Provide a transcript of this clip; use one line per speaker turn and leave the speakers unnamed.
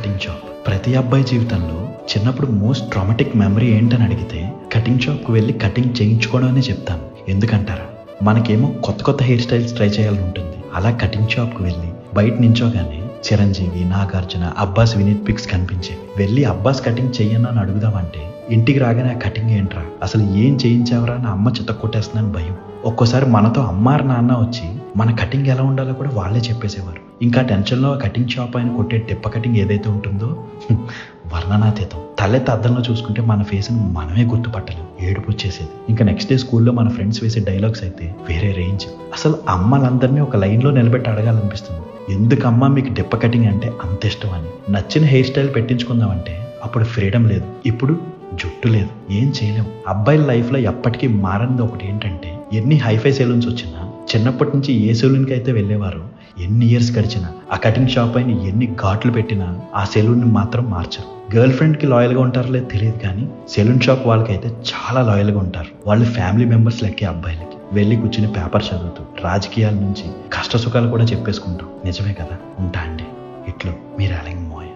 Cutting shop. ప్రతి అబ్బాయి జీవితంలో చిన్నప్పుడు మోస్ట్ ట్రామాటిక్ మెమరీ ఏంటని అడిగితే కటింగ్ షాప్కి వెళ్ళి కటింగ్ చేయించుకోవడం అనే చెప్తాను. ఎందుకంటారా, మనకేమో కొత్త కొత్త హెయిర్ స్టైల్స్ ట్రై చేయాలని ఉంటుంది. అలా కటింగ్ షాప్కి వెళ్ళి బయట నించోగానే చిరంజీవి, నాగార్జున, అబ్బాస్ వినీత్ పిక్స్ కనిపించేవి. వెళ్ళి అబ్బాస్ కటింగ్ చెయ్యన్నా అని అడుగుదామంటే ఇంటికి రాగానే ఆ కటింగ్ ఏంట్రా, అసలు ఏం చేయించావరా అని అమ్మ చిత్త కొట్టేస్తుందని భయం. ఒక్కోసారి మనతో అమ్మారు నాన్న వచ్చి మన కటింగ్ ఎలా ఉండాలో కూడా వాళ్ళే చెప్పేసేవారు. ఇంకా టెన్షన్లో ఆ కటింగ్ షాప్ ఆయన కొట్టే టిప్ప కటింగ్ ఏదైతే ఉంటుందో వర్ణనాతీతం. తలెత్తి అద్దంలో చూసుకుంటే మన ఫేస్ని మనమే గుర్తుపట్టలేం, ఏడుపు వచ్చేసేది. ఇంకా నెక్స్ట్ డే స్కూల్లో మన ఫ్రెండ్స్ వేసే డైలాగ్స్ అయితే వేరే రేంజ్. అసలు అమ్మలందరినీ ఒక లైన్లో నిలబెట్టి అడగాలనిపిస్తుంది, ఎందుకమ్మా మీకు డిప్ప కటింగ్ అంటే అంత ఇష్టం అని. నచ్చిన హెయిర్ స్టైల్ పెట్టించుకుందామంటే అప్పుడు ఫ్రీడమ్ లేదు, ఇప్పుడు జుట్టు లేదు, ఏం చేయలేము. అబ్బాయిల లైఫ్లో ఎప్పటికీ మారనిది ఒకటి ఏంటంటే, ఎన్ని హైఫై సెలూన్స్ వచ్చినా చిన్నప్పటి నుంచి ఏ సెలూన్కి అయితే వెళ్ళేవారో ఎన్ని ఇయర్స్ గడిచినా ఆ కటింగ్ షాప్ అయిన ఎన్ని ఘాట్లు పెట్టినా ఆ సెలూన్ని మాత్రం మార్చరు. గర్ల్ ఫ్రెండ్కి లాయల్గా ఉంటారో లేదు తెలియదు, కానీ సెలూన్ షాప్ వాళ్ళకైతే చాలా లాయల్గా ఉంటారు. వాళ్ళు ఫ్యామిలీ మెంబర్స్ లెక్కే అబ్బాయిలకి. వెళ్ళి కూర్చుని పేపర్ చదువుతూ రాజకీయాల నుంచి కష్ట సుఖాలు కూడా చెప్పేసుకుంటాం. నిజమే కదా. ఉంటా అండి. ఇట్లో మీరు అలెంగ్ మోయ్.